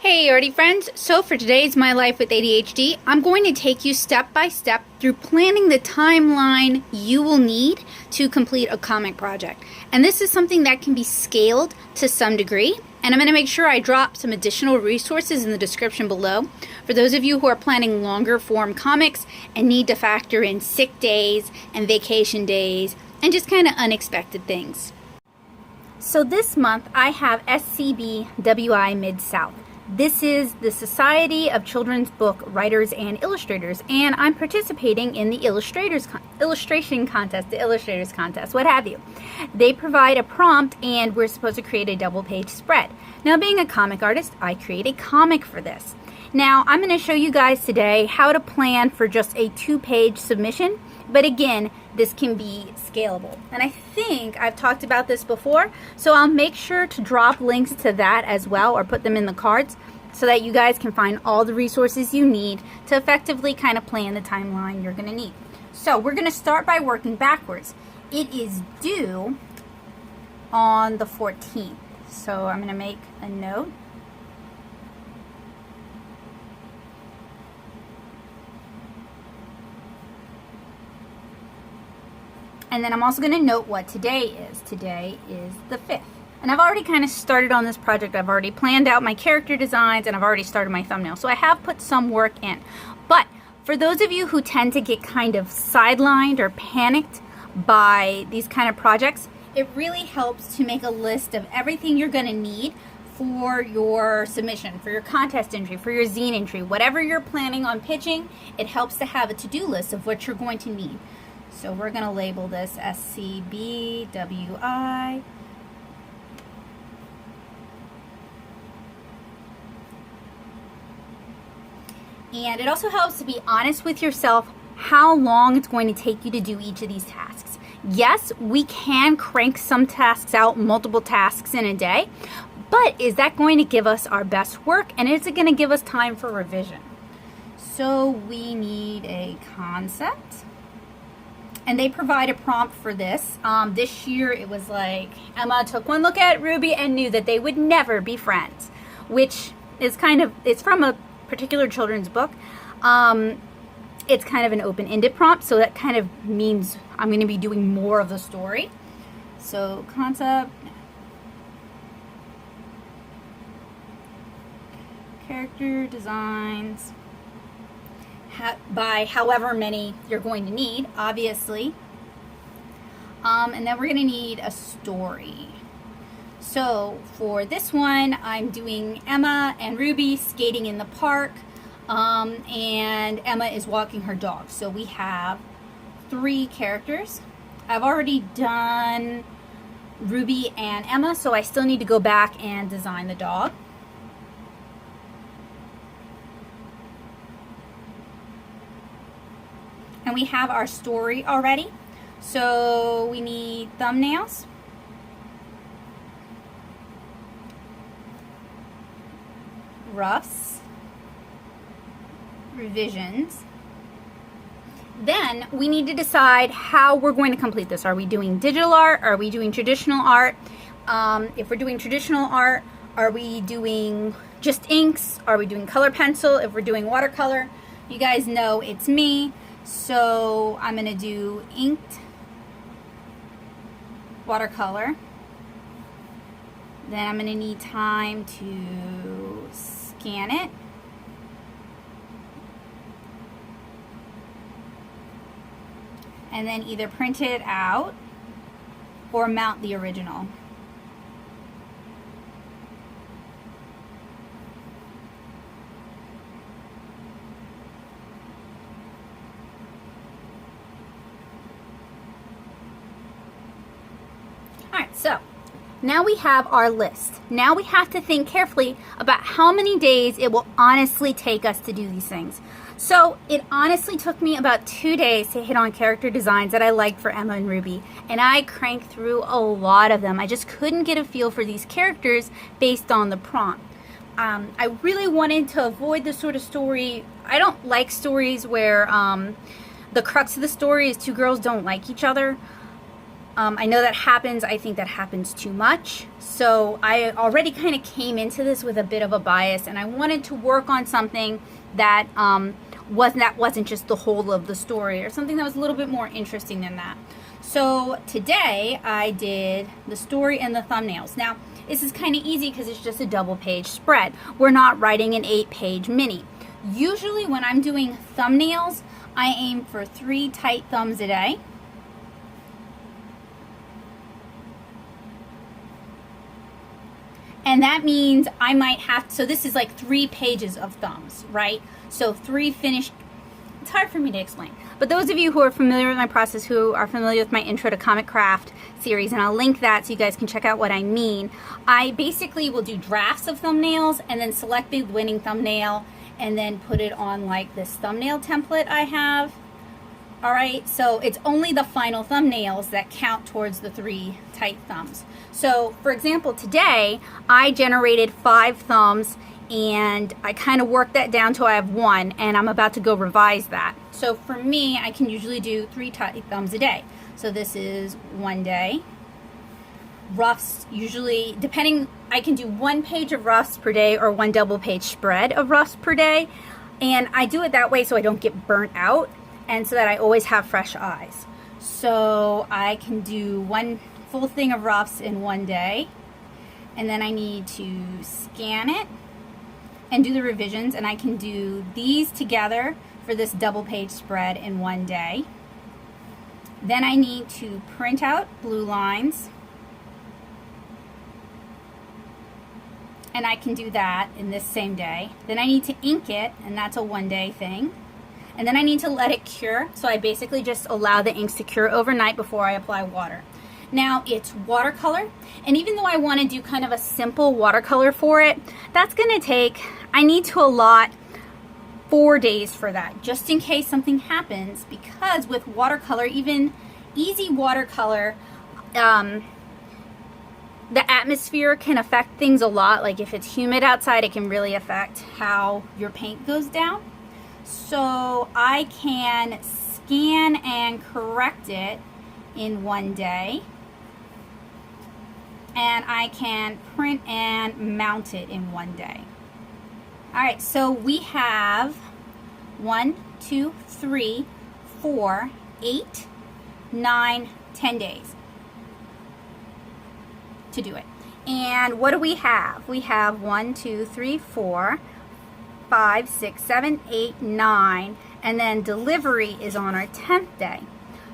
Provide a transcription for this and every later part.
Hey already friends, so for today's My Life with ADHD, I'm going to take you step by step through planning the timeline you will need to complete a comic project. And this is something that can be scaled to some degree, and I'm going to make sure I drop some additional resources in the description below for those of you who are planning longer form comics and need to factor in sick days and vacation days and just kind of unexpected things. So this month I have SCBWI MidSouth. This is the Society of Children's Book Writers and Illustrators, and I'm participating in the illustration contest, the illustrators contest, what have you. They provide a prompt and we're supposed to create a double-page spread. Now, being a comic artist, I create a comic for this. Now, I'm going to show you guys today how to plan for just a 2-page submission, but again, this can be scalable. And I think I've talked about this before, so I'll make sure to drop links to that as well or put them in the cards so that you guys can find all the resources you need to effectively kind of plan the timeline you're going to need. So we're going to start by working backwards. It is due on the 14th, so I'm going to make a note. And then I'm also going to note what today is. Today is the 5th. And I've already kind of started on this project. I've already planned out my character designs and I've already started my thumbnail. So I have put some work in. But for those of you who tend to get kind of sidelined or panicked by these kind of projects, it really helps to make a list of everything you're going to need for your submission, for your contest entry, for your zine entry, whatever you're planning on pitching. It helps to have a to-do list of what you're going to need. So we're going to label this SCBWI. And it also helps to be honest with yourself how long it's going to take you to do each of these tasks. Yes, we can crank some tasks out, multiple tasks in a day, but is that going to give us our best work, and is it going to give us time for revision? So we need a concept. And they provide a prompt for this. This year it was like, Emma took one look at Ruby and knew that they would never be friends, which is kind of, it's from a particular children's book. It's kind of an open-ended prompt, so that kind of means I'm going to be doing more of the story. So concept, character designs, by however many you're going to need, obviously. And then we're going to need a story. So for this one, I'm doing Emma and Ruby skating in the park, and Emma is walking her dog. So we have 3 characters. I've already done Ruby and Emma, so I still need to go back and design the dog. And we have our story already. So we need thumbnails, roughs, revisions. Then we need to decide how we're going to complete this. Are we doing digital art? Are we doing traditional art? If we're doing traditional art, are we doing just inks? Are we doing color pencil? If we're doing watercolor, you guys know it's me. So I'm going to do inked watercolor. Then I'm going to need time to scan it. And then either print it out or mount the original. Alright, so now we have our list. Now we have to think carefully about how many days it will honestly take us to do these things. So it honestly took me about 2 days to hit on character designs that I liked for Emma and Ruby. And I cranked through a lot of them. I just couldn't get a feel for these characters based on the prompt. I really wanted to avoid the sort of story. I don't like stories where the crux of the story is 2 girls don't like each other. I know that happens. I think that happens too much. So I already kind of came into this with a bit of a bias, and I wanted to work on something that wasn't just the whole of the story, or something that was a little bit more interesting than that. So today I did the story and the thumbnails. Now this is kind of easy because it's just a double-page spread. We're not writing an 8-page mini. Usually when I'm doing thumbnails, I aim for 3 tight thumbs a day. And that means I might have, so this is like 3 pages of thumbs, right? So 3 finished, it's hard for me to explain. But those of you who are familiar with my process, who are familiar with my Intro to Comic Craft series, and I'll link that so you guys can check out what I mean. I basically will do drafts of thumbnails and then select the winning thumbnail and then put it on like this thumbnail template I have. All right, so it's only the final thumbnails that count towards the 3 tight thumbs. So for example, today I generated 5 thumbs and I kind of worked that down till I have 1, and I'm about to go revise that. So for me, I can usually do 3 tight thumbs a day. So this is 1 day. Roughs, usually, depending, I can do 1 page of roughs per day or 1 double-page spread of roughs per day. And I do it that way so I don't get burnt out, and so that I always have fresh eyes. So I can do 1 full thing of roughs in 1 day, and then I need to scan it and do the revisions, and I can do these together for this double-page spread in 1 day. Then I need to print out blue lines, and I can do that in this same day. Then I need to ink it, and that's a 1-day thing. And then I need to let it cure, so I basically just allow the inks to cure overnight before I apply water. Now it's watercolor, and even though I want to do kind of a simple watercolor for it, that's going to take, I need to allot 4 days for that, just in case something happens, because with watercolor, even easy watercolor, the atmosphere can affect things a lot. Like if it's humid outside, it can really affect how your paint goes down. So I can scan and correct it in 1 day, and I can print and mount it in 1 day. All right, so we have 1, 2, 3, 4, 8, 9, 10 days to do it. And what do we have? We have 1, 2, 3, 4, 5, 6, 7, 8, 9, and then delivery is on our 10th day.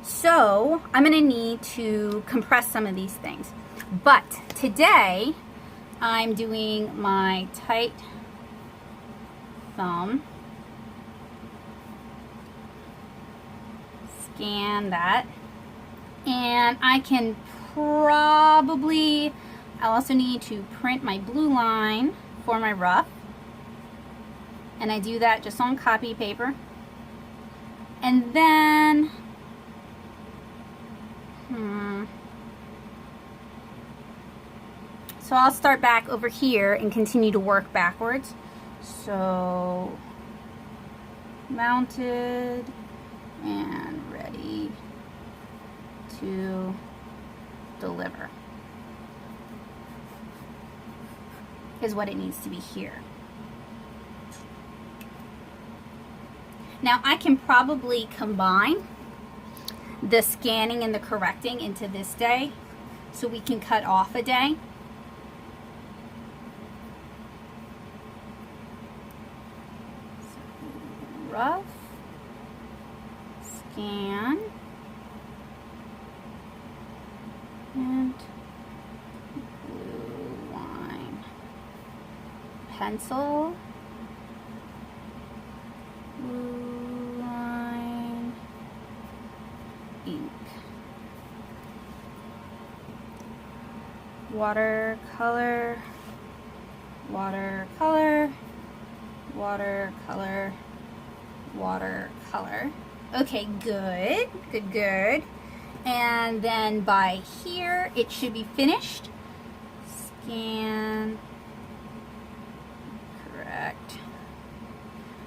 So I'm going to need to compress some of these things. But today I'm doing my tight thumb. Scan that. And I can probably, I'll also need to print my blue line for my rough. And I do that just on copy paper. And then, so I'll start back over here and continue to work backwards. So, mounted and ready to deliver is what it needs to be here. Now I can probably combine the scanning and the correcting into this day, so we can cut off a day. So, rough, scan, and blue line, pencil, blue line, ink, watercolor, watercolor, watercolor, watercolor. Okay, good, good, good. And then by here, it should be finished. Scan, correct.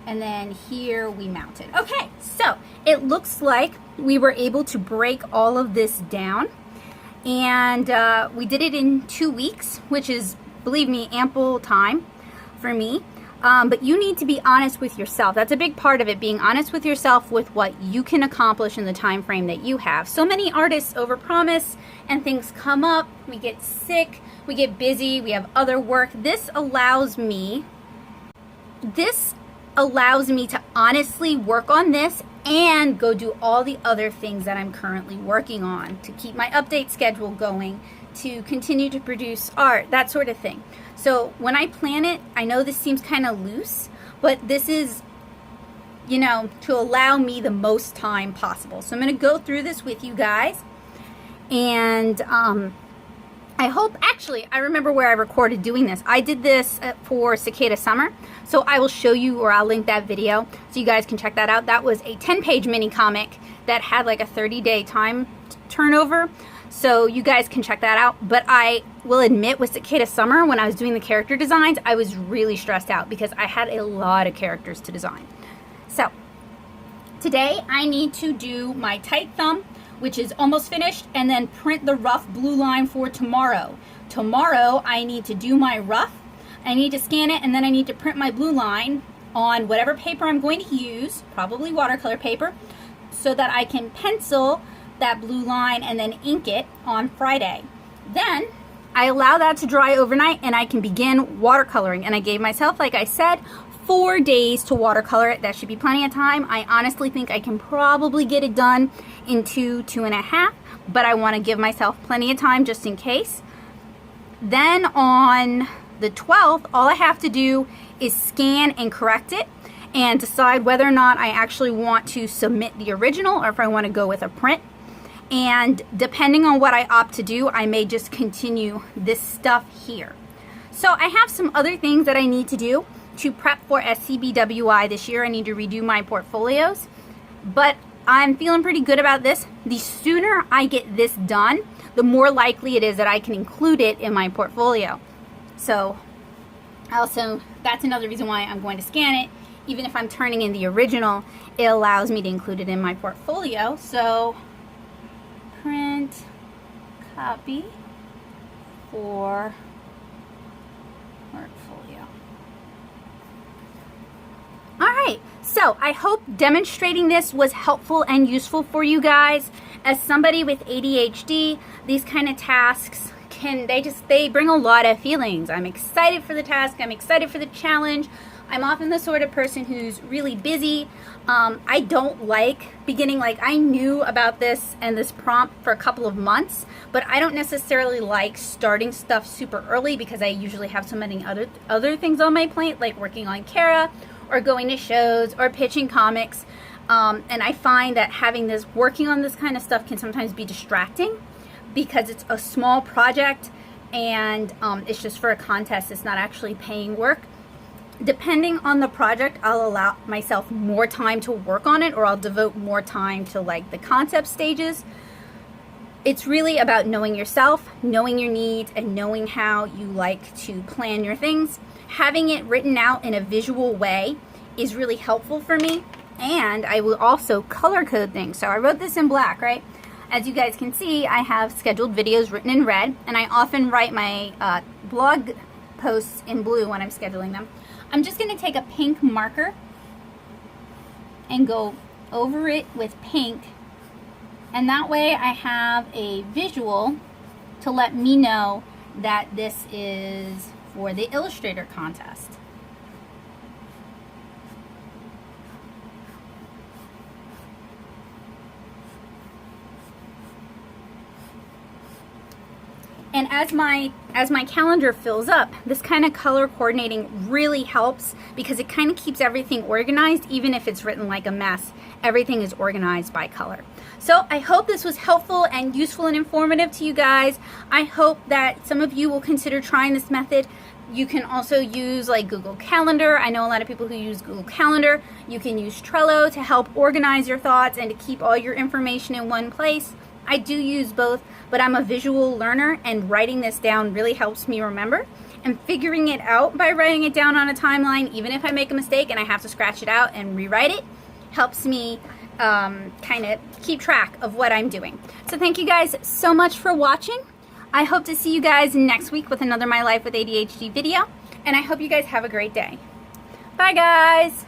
And then here we mount it. Okay, so it looks like we were able to break all of this down. And we did it in 2 weeks, which is, believe me, ample time for me. But you need to be honest with yourself. That's a big part of it, being honest with yourself with what you can accomplish in the time frame that you have. So many artists overpromise and things come up. We get sick, we get busy, we have other work. This allows me to honestly work on this and go do all the other things that I'm currently working on, to keep my update schedule going, to continue to produce art, that sort of thing. So when I plan it, I know this seems kind of loose, but this is, you know, to allow me the most time possible. So I'm going to go through this with you guys. And I hope, actually, I remember where I recorded doing this. I did this for Cicada Summer. So I will show you, or I'll link that video so you guys can check that out. That was a 10-page mini comic that had like a 30-day time turnover. So you guys can check that out. But I will admit, with Cicada Summer, when I was doing the character designs, I was really stressed out because I had a lot of characters to design. So today I need to do my tight thumb, which is almost finished, and then print the rough blue line for tomorrow. Tomorrow I need to do my rough. I need to scan it, and then I need to print my blue line on whatever paper I'm going to use, probably watercolor paper, so that I can pencil that blue line and then ink it on Friday. Then I allow that to dry overnight and I can begin watercoloring. And I gave myself, like I said, 4 days to watercolor it. That should be plenty of time. I honestly think I can probably get it done in 2.5, but I want to give myself plenty of time just in case. Then on the 12th, all I have to do is scan and correct it and decide whether or not I actually want to submit the original or if I want to go with a print. And depending on what I opt to do, I may just continue this stuff here. So I have some other things that I need to do to prep for SCBWI this year. I need to redo my portfolios, but I'm feeling pretty good about this. The sooner I get this done, the more likely it is that I can include it in my portfolio. So also, that's another reason why I'm going to scan it. Even if I'm turning in the original, it allows me to include it in my portfolio. So print, copy for portfolio. All right, so I hope demonstrating this was helpful and useful for you guys. As somebody with ADHD, these kind of tasks they bring a lot of feelings. I'm excited for the task, I'm excited for the challenge. I'm often the sort of person who's really busy. I don't like beginning, like I knew about this and this prompt for a couple of months, but I don't necessarily like starting stuff super early because I usually have so many other things on my plate, like working on Kara or going to shows or pitching comics. And I find that working on this kind of stuff can sometimes be distracting because it's a small project and it's just for a contest. It's not actually paying work. Depending on the project, I'll allow myself more time to work on it, or I'll devote more time to like the concept stages. It's really about knowing yourself, knowing your needs, and knowing how you like to plan your things. Having it written out in a visual way is really helpful for me. And I will also color code things. So I wrote this in black, right? As you guys can see, I have scheduled videos written in red, and I often write my blog posts in blue when I'm scheduling them. I'm just going to take a pink marker and go over it with pink, and that way I have a visual to let me know that this is for the Illustrator contest. And as my calendar fills up, this kind of color coordinating really helps because it kind of keeps everything organized. Even if it's written like a mess, everything is organized by color. So I hope this was helpful and useful and informative to you guys. I hope that some of you will consider trying this method. You can also use like Google Calendar. I know a lot of people who use Google Calendar. You can use Trello to help organize your thoughts and to keep all your information in one place. I do use both, but I'm a visual learner, and writing this down really helps me remember. And figuring it out by writing it down on a timeline, even if I make a mistake and I have to scratch it out and rewrite it, helps me kind of keep track of what I'm doing. So thank you guys so much for watching. I hope to see you guys next week with another My Life with ADHD video, and I hope you guys have a great day. Bye guys!